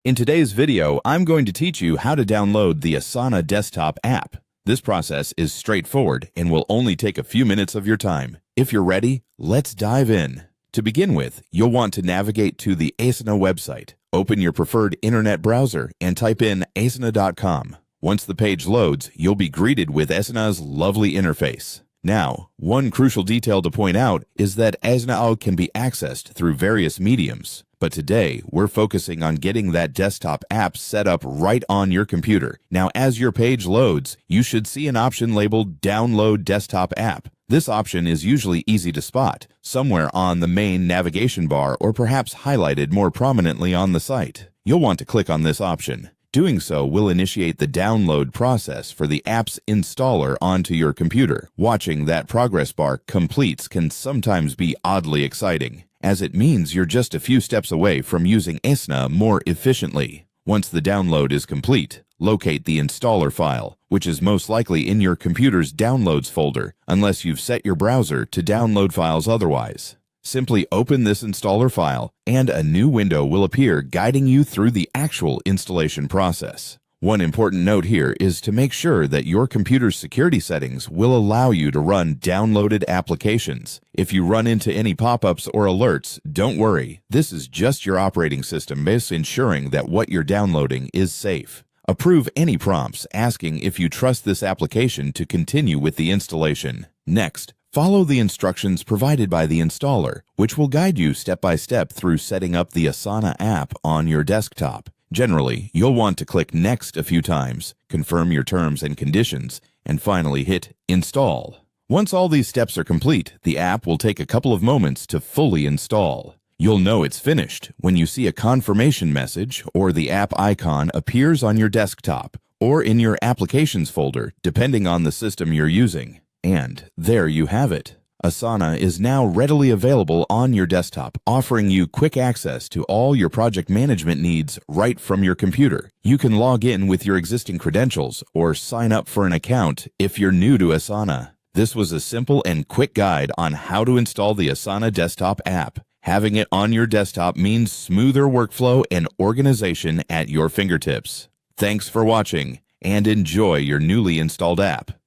In today's video, I'm going to teach you how to download the Asana desktop app. This process is straightforward and will only take a few minutes of your time. If you're ready, let's dive in. To begin with, you'll want to navigate to the Asana website. Open your preferred internet browser and type in asana.com. Once the page loads, you'll be greeted with Asana's lovely interface. Now, one crucial detail to point out is that Asana can be accessed through various mediums. But today, we're focusing on getting that desktop app set up right on your computer. Now, as your page loads, you should see an option labeled Download Desktop App. This option is usually easy to spot, somewhere on the main navigation bar or perhaps highlighted more prominently on the site. You'll want to click on this option. Doing so will initiate the download process for the app's installer onto your computer. Watching that progress bar completes can sometimes be oddly exciting, as it means you're just a few steps away from using Asana more efficiently. Once the download is complete, locate the installer file, which is most likely in your computer's Downloads folder, unless you've set your browser to download files otherwise. Simply open this installer file, and a new window will appear guiding you through the actual installation process. One important note here is to make sure that your computer's security settings will allow you to run downloaded applications. If you run into any pop-ups or alerts, don't worry. This is just your operating system ensuring that what you're downloading is safe. Approve any prompts asking if you trust this application to continue with the installation. Next, follow the instructions provided by the installer, which will guide you step by step through setting up the Asana app on your desktop. Generally, you'll want to click Next a few times, confirm your terms and conditions, and finally hit Install. Once all these steps are complete, the app will take a couple of moments to fully install. You'll know it's finished when you see a confirmation message or the app icon appears on your desktop or in your Applications folder, depending on the system you're using. And there you have it. Asana is now readily available on your desktop, offering you quick access to all your project management needs right from your computer. You can log in with your existing credentials or sign up for an account if you're new to Asana. This was a simple and quick guide on how to install the Asana desktop app. Having it on your desktop means smoother workflow and organization at your fingertips. Thanks for watching, and enjoy your newly installed app.